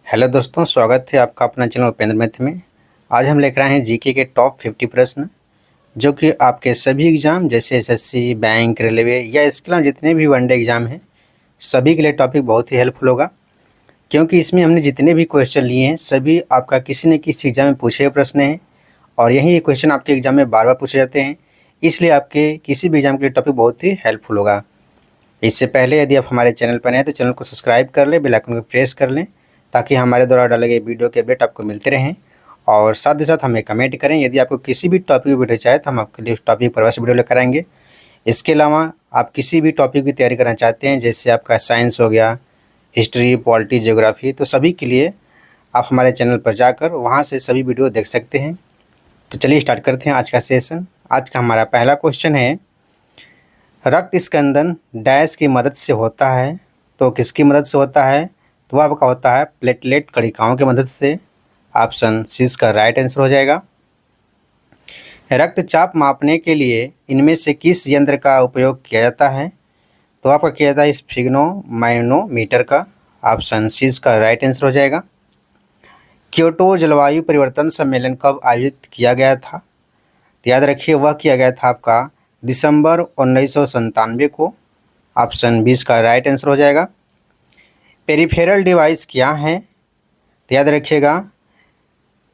Hello दोस्तों, स्वागत है आपका अपना चैनल उपेंद्र मैथ में। आज हम लेकर आए हैं जीके के टॉप 50 प्रश्न जो कि आपके सभी एग्ज़ाम जैसे एसएससी, बैंक, रेलवे या इसके अलावा जितने भी वनडे एग्ज़ाम हैं सभी के लिए टॉपिक बहुत ही हेल्पफुल होगा। क्योंकि इसमें हमने जितने भी क्वेश्चन लिए हैं सभी आपका किसी न किसी एग्ज़ाम में पूछे हुए प्रश्न हैं और यही क्वेश्चन आपके एग्ज़ाम में बार बार पूछे जाते हैं, इसलिए आपके किसी भी एग्ज़ाम के लिए टॉपिक बहुत ही हेल्पफुल होगा। इससे पहले यदि आप हमारे चैनल पर नए हैं तो चैनल को सब्सक्राइब कर लें, बेल आइकन को प्रेस कर लें ताकि हमारे द्वारा डाले गए वीडियो के अपडेट आपको मिलते रहें। और साथ ही साथ हमें कमेंट करें यदि आपको किसी भी टॉपिक की वीडियो चाहिए तो हम आपके लिए उस टॉपिक पर वैसे वीडियो लेकर आएंगे। इसके अलावा आप किसी भी टॉपिक की तैयारी करना चाहते हैं जैसे आपका साइंस हो गया, हिस्ट्री, पॉलिटी, ज्योग्राफी, तो सभी के लिए आप हमारे चैनल पर जाकर वहाँ से सभी वीडियो देख सकते हैं। तो चलिए स्टार्ट करते हैं आज का सेशन। आज का हमारा पहला क्वेश्चन है, रक्त स्कंदन डैश की मदद से होता है। तो किसकी मदद से होता है? तो वह आपका होता है प्लेटलेट कणिकाओं की मदद से। ऑप्शन सी इसका राइट आंसर हो जाएगा। रक्तचाप मापने के लिए इनमें से किस यंत्र का उपयोग किया जाता है? तो आपका किया जाता है स्फिग्नोमाइनोमीटर का। ऑप्शन सी इसका राइट आंसर हो जाएगा। क्योटो जलवायु परिवर्तन सम्मेलन कब आयोजित किया गया था? तो याद रखिए वह किया गया था आपका दिसंबर 1997 को। ऑप्शन 20 का राइट आंसर हो जाएगा। पेरिफेरल डिवाइस क्या है? तो याद रखिएगा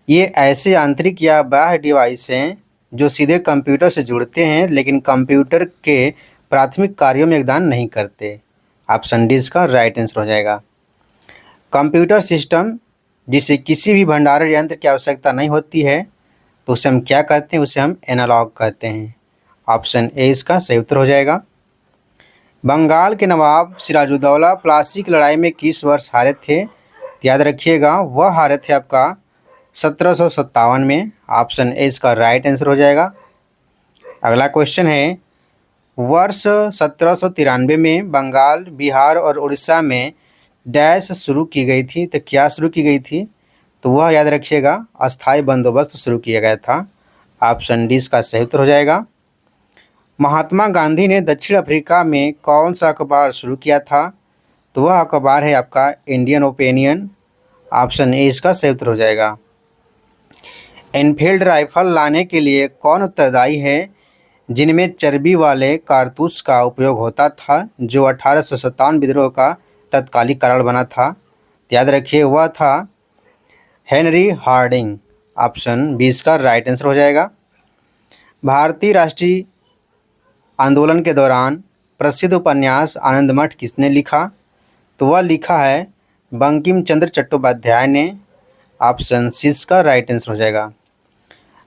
ये ऐसे आंतरिक या बाह्य डिवाइस हैं जो सीधे कंप्यूटर से जुड़ते हैं लेकिन कंप्यूटर के प्राथमिक कार्यों में योगदान नहीं करते। ऑप्शन डी इसका राइट आंसर हो जाएगा। कंप्यूटर सिस्टम जिसे किसी भी भंडारण यंत्र की आवश्यकता नहीं होती है तो उसे हम क्या कहते हैं? उसे हम एनालॉग कहते हैं। ऑप्शन ए इसका सही उत्तर हो जाएगा। बंगाल के नवाब सिराजुद्दौला प्लासी की लड़ाई में किस वर्ष हारे थे? तो याद रखिएगा वह हारे थे आपका 1757 में। ऑप्शन ए इसका राइट आंसर हो जाएगा। अगला क्वेश्चन है, वर्ष 1793 में बंगाल, बिहार और उड़ीसा में डैश शुरू की गई थी। तो क्या शुरू की गई थी? तो वह याद रखिएगा अस्थायी बंदोबस्त शुरू किया गया था। ऑप्शन डी इसका सही उत्तर हो जाएगा। महात्मा गांधी ने दक्षिण अफ्रीका में कौन सा अखबार शुरू किया था? तो वह अखबार है आपका इंडियन ओपिनियन। ऑप्शन ए इसका सही उत्तर हो जाएगा। एनफील्ड राइफल लाने के लिए कौन उत्तरदायी है जिनमें चर्बी वाले कारतूस का उपयोग होता था जो 1857 विद्रोह का तत्कालिक कारण बना था? तो याद रखिए वह था हेनरी हार्डिंग। ऑप्शन 20 का राइट आंसर हो जाएगा। भारतीय राष्ट्रीय आंदोलन के दौरान प्रसिद्ध उपन्यास आनंद मठ किसने लिखा? तो वह लिखा है बंकिम चंद्र चट्टोपाध्याय ने। ऑप्शन सी इसका राइट आंसर हो जाएगा।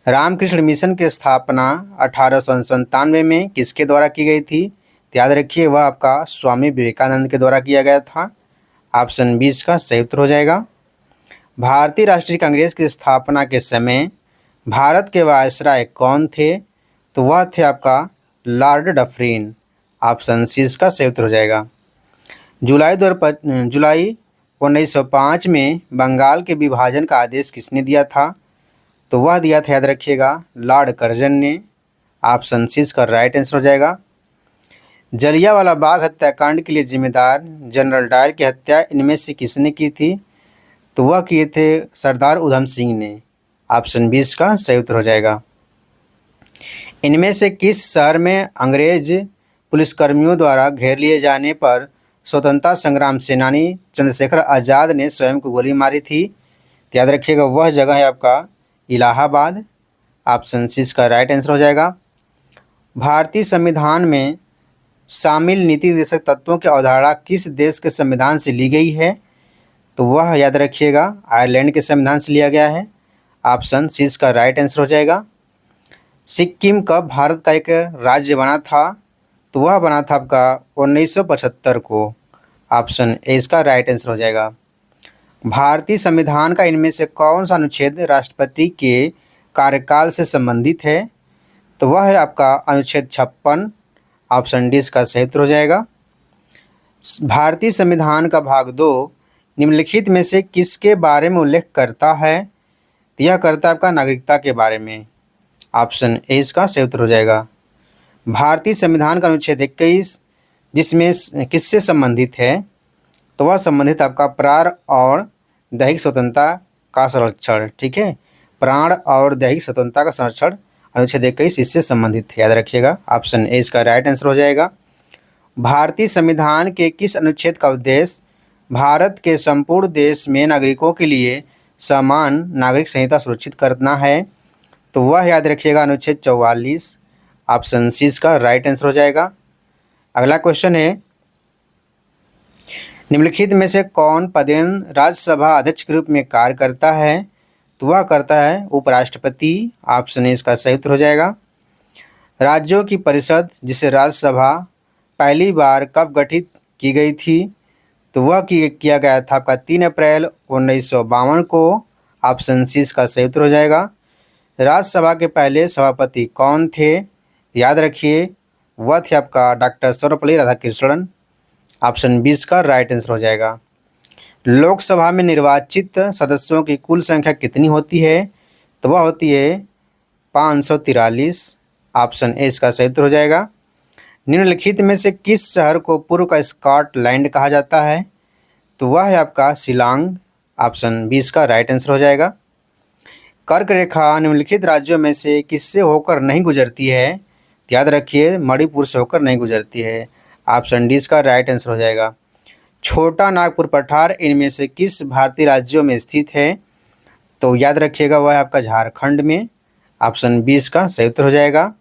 रामकृष्ण मिशन की स्थापना 1897 में किसके द्वारा की गई थी? तो याद रखिए वह आपका स्वामी विवेकानंद के द्वारा किया गया था। ऑप्शन 20 का सही उत्तर हो जाएगा। भारतीय राष्ट्रीय कांग्रेस की स्थापना के समय भारत के वायसराय कौन थे? तो वह थे आपका लॉर्ड डफरिन। ऑप्शन सी इसका सही उत्तर हो जाएगा। जुलाई 1905 में बंगाल के विभाजन का आदेश किसने दिया था? तो वह दिया था याद रखिएगा लॉर्ड कर्जन ने। ऑप्शन सी इसका राइट आंसर हो जाएगा। जलियांवाला बाग हत्याकांड के लिए जिम्मेदार जनरल डायर की हत्या इनमें से किसने की थी? तो वह किए थे सरदार उधम सिंह ने। ऑप्शन 20 का सही उत्तर हो जाएगा। इनमें से किस शहर में अंग्रेज पुलिसकर्मियों द्वारा घेर लिए जाने पर स्वतंत्रता संग्राम सेनानी चंद्रशेखर आज़ाद ने स्वयं को गोली मारी थी? तो याद रखिएगा वह जगह है आपका इलाहाबाद। ऑप्शन सी इसका राइट आंसर हो जाएगा। भारतीय संविधान में शामिल नीति निर्देशक तत्वों की अवधारणा किस देश के संविधान से ली गई है? तो वह याद रखिएगा आयरलैंड के संविधान से लिया गया है। ऑप्शन सी इसका राइट आंसर हो जाएगा। सिक्किम कब भारत का एक राज्य बना था? तो वह बना था आपका 1975 को। ऑप्शन ए इसका राइट आंसर हो जाएगा। भारतीय संविधान का इनमें से कौन सा अनुच्छेद राष्ट्रपति के कार्यकाल से संबंधित है? तो वह है आपका अनुच्छेद 56। ऑप्शन डी इसका सही उत्तर हो जाएगा। भारतीय संविधान का भाग 2 निम्नलिखित में से किसके बारे में उल्लेख करता है? तो यह करता है आपका नागरिकता के बारे में। ऑप्शन ए इसका सही उत्तर हो जाएगा। भारतीय संविधान का अनुच्छेद 21 जिसमें किससे संबंधित है? तो वह संबंधित आपका प्रार और दैहिक स्वतंत्रता का संरक्षण। ठीक है, प्राण और दैहिक स्वतंत्रता का संरक्षण अनुच्छेद 21 इससे संबंधित है, याद रखिएगा। ऑप्शन ए इसका राइट आंसर हो जाएगा। भारतीय संविधान के किस अनुच्छेद का उद्देश्य भारत के संपूर्ण देश में नागरिकों के लिए समान नागरिक संहिता सुरक्षित करना है? तो वह याद रखिएगा अनुच्छेद 44। ऑप्शन सी इसका राइट आंसर हो जाएगा। अगला क्वेश्चन है, निम्नलिखित में से कौन पदेन राज्यसभा अध्यक्ष के रूप में कार्य करता है? तो वह करता है उपराष्ट्रपति। ऑप्शन ए इसका सही उत्तर हो जाएगा। राज्यों की परिषद जिसे राज्यसभा पहली बार कब गठित की गई थी? तो वह किया गया था आपका 3 अप्रैल 1952 को। ऑप्शन सी इसका सही उत्तर हो जाएगा। राज्यसभा के पहले सभापति कौन थे? याद रखिए, वह थे आपका doctor Sarvepalli Radhakrishnan. Option B इसका राइट आंसर हो जाएगा। लोकसभा में निर्वाचित सदस्यों की कुल संख्या कितनी होती है? तो वह होती है 543। ऑप्शन ए इसका सही उत्तर हो जाएगा। निम्नलिखित में से किस शहर को पूर्व का स्कॉटलैंड कहा जाता है? तो वह है आपका शिलांग। ऑप्शन बी इसका राइट आंसर हो जाएगा। कर्क रेखा निम्नलिखित राज्यों में से किससे होकर नहीं गुजरती है? तो याद रखिए, मणिपुर से होकर नहीं गुजरती है। ऑप्शन डी इसका राइट आंसर हो जाएगा। छोटा नागपुर पठार इनमें से किस भारतीय राज्यों में स्थित है? तो याद रखिएगा, वह है आपका झारखंड में। ऑप्शन बी इसका सही उत्तर हो जाएगा।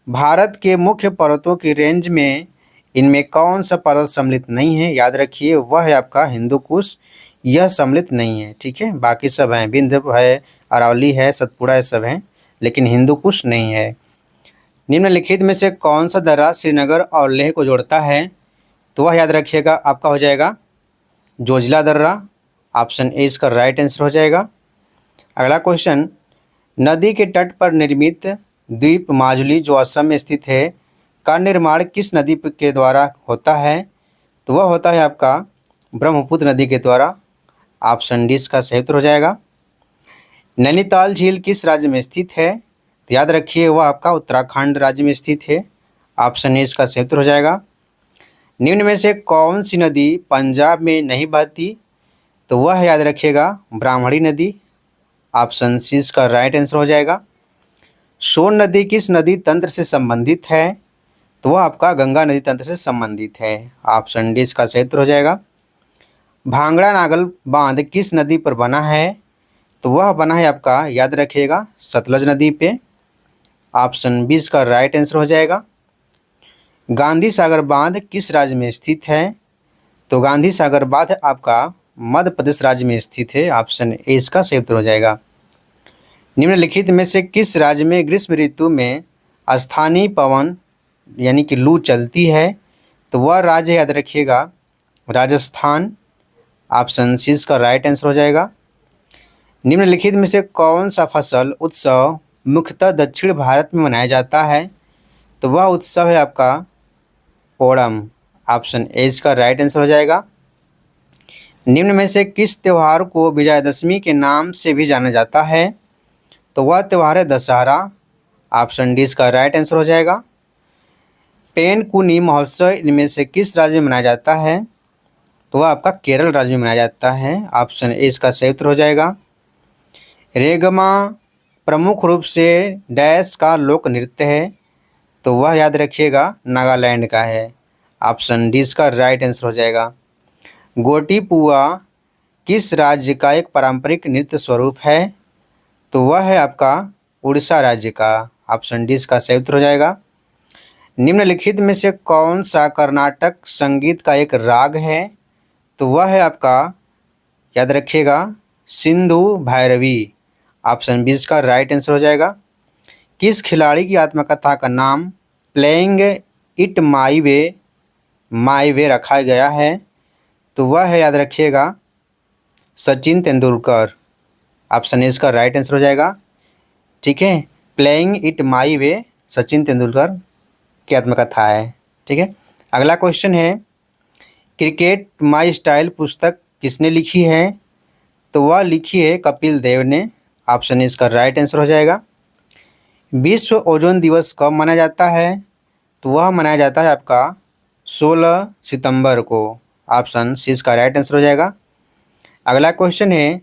भारत के मुख्य पर्वतों की रेंज में इनमें कौन सा पर्वत सम्मिलित नहीं है? याद रखिए, वह है आपका हिंदू कुश। यह सम्मिलित नहीं है। ठीक है, बाकी सब हैं, विंध्य है, अरावली है, सतपुड़ा है, सब हैं, लेकिन हिंदू कुश नहीं है। निम्नलिखित में से कौन सा दर्रा श्रीनगर और लेह को जोड़ता है? तो वह याद रखिएगा आपका हो जाएगा जोजिला दर्रा। ऑप्शन ए इसका राइट आंसर हो जाएगा। अगला क्वेश्चन, नदी के तट पर निर्मित द्वीप माजुली जो असम में स्थित है का निर्माण किस नदी के द्वारा होता है? तो वह होता है आपका ब्रह्मपुत्र नदी के द्वारा। ऑप्शन डी इसका सही उत्तर हो जाएगा। नैनीताल झील किस राज्य में स्थित है? तो याद रखिए, वह आपका उत्तराखंड राज्य में स्थित है। ऑप्शन ए इसका सही उत्तर हो जाएगा। निम्न में से कौन सी नदी पंजाब में नहीं बहती? तो वह याद रखिएगा ब्राह्मणी नदी। ऑप्शन सी इसका राइट आंसर हो जाएगा। सोन नदी किस नदी तंत्र से संबंधित है? तो वह आपका गंगा नदी तंत्र से संबंधित है। ऑप्शन डी इसका सही उत्तर हो जाएगा। भांगड़ा नागल बांध किस नदी पर बना है? तो वह बना है आपका, याद रखिएगा, सतलज नदी पे। ऑप्शन बी इसका राइट आंसर हो जाएगा। गांधी सागर बांध किस राज्य में स्थित है? तो गांधी सागर बांध आपका मध्य प्रदेश राज्य में स्थित है। ऑप्शन ए इसका सही उत्तर हो जाएगा। निम्नलिखित में से किस राज्य में ग्रीष्म ऋतु में स्थानीय पवन यानी कि लू चलती है? तो वह राज्य याद रखिएगा राजस्थान। ऑप्शन सी इसका राइट आंसर हो जाएगा। निम्नलिखित में से कौन सा फसल उत्सव मुख्यतः दक्षिण भारत में मनाया जाता है? तो वह उत्सव है आपका ओणम। ऑप्शन ए इसका राइट आंसर हो जाएगा। निम्न में से किस त्यौहार को विजयादशमी के नाम से भी जाना जाता है? तो वह त्यौहार है दशहरा। ऑप्शन डी इसका राइट आंसर हो जाएगा। पेनकुनी महोत्सव इनमें से किस राज्य में मनाया जाता है? तो वह आपका केरल राज्य में मनाया जाता है। ऑप्शन ए इसका सही उत्तर हो जाएगा। रेगमा प्रमुख रूप से डैश का लोक नृत्य है? तो वह याद रखिएगा नागालैंड का है। ऑप्शन डी इसका राइट आंसर हो जाएगा। गोटीपुआ किस राज्य का एक पारंपरिक नृत्य स्वरूप है? तो वह है आपका उड़ीसा राज्य का। ऑप्शन डी इसका सही उत्तर हो जाएगा। निम्नलिखित में से कौन सा कर्नाटक संगीत का एक राग है? तो वह है आपका, याद रखिएगा, सिंधु भैरवी। ऑप्शन बी इसका राइट आंसर हो जाएगा। किस खिलाड़ी की आत्मकथा का नाम प्लेइंग इट माई वे रखा गया है? तो वह है, याद रखिएगा, सचिन तेंदुलकर। ऑप्शन ए इसका राइट आंसर हो जाएगा। ठीक है, प्लेइंग इट माई वे सचिन तेंदुलकर की आत्मकथा है। ठीक है, अगला क्वेश्चन है, क्रिकेट माई स्टाइल पुस्तक किसने लिखी है? तो वह लिखी है कपिल देव ने। ऑप्शन इसका राइट आंसर हो जाएगा। विश्व ओजोन दिवस कब मनाया जाता है? तो वह मनाया जाता है आपका 16 सितंबर को। ऑप्शन सी इसका राइट आंसर हो जाएगा। अगला क्वेश्चन है,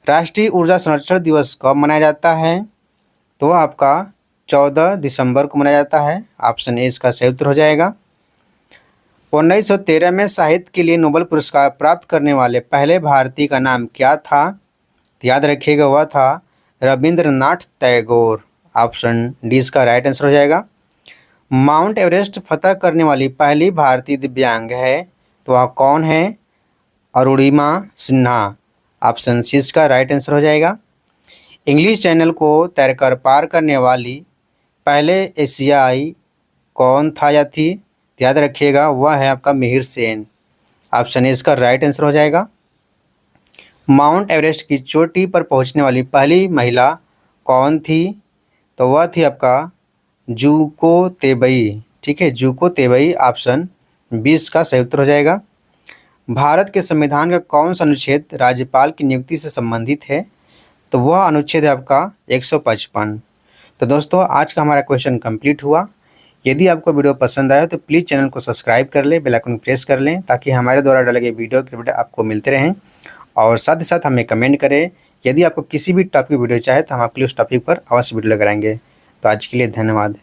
राष्ट्रीय ऊर्जा संरक्षण दिवस कब मनाया जाता है? तो आपका 14 दिसंबर को मनाया जाता है। ऑप्शन ए इसका सही उत्तर हो जाएगा। 1913 में साहित्य के लिए नोबेल पुरस्कार प्राप्त करने वाले पहले भारतीय का नाम क्या था? तो याद रखिएगा, वह था रविंद्रनाथ टैगोर। ऑप्शन डी इसका राइट आंसर हो जाएगा। माउंट एवरेस्ट फतह करने वाली पहली भारतीय दिव्यांग है, तो वह कौन है? अरुणिमा सिन्हा। ऑप्शन सी इसका राइट आंसर हो जाएगा। इंग्लिश चैनल को तैरकर पार करने वाली पहले एशियाई कौन था या थी? याद रखिएगा, वह है आपका मिहिर सेन। ऑप्शन ए इसका राइट आंसर हो जाएगा। माउंट एवरेस्ट की चोटी पर पहुंचने वाली पहली महिला कौन थी? तो वह थी आपका जुको तेबई। ठीक है, जुको तेबई। ऑप्शन 20 का सही उत्तर हो जाएगा। भारत के संविधान का कौन सा अनुच्छेद राज्यपाल की नियुक्ति से संबंधित है? तो वह अनुच्छेद है आपका 155। तो दोस्तों, आज का हमारा क्वेश्चन कंप्लीट हुआ। यदि आपको वीडियो पसंद आया तो प्लीज़ चैनल को सब्सक्राइब कर लें, बेल आइकन प्रेस कर लें, ताकि हमारे द्वारा डाले गए वीडियो के अपडेट आपको मिलते रहें। और साथ ही साथ हमें कमेंट करें। यदि आपको किसी भी टॉपिक की वीडियो चाहे तो हम आपके लिए उस टॉपिक पर अवश्य वीडियो लगाएंगे। तो आज के लिए धन्यवाद।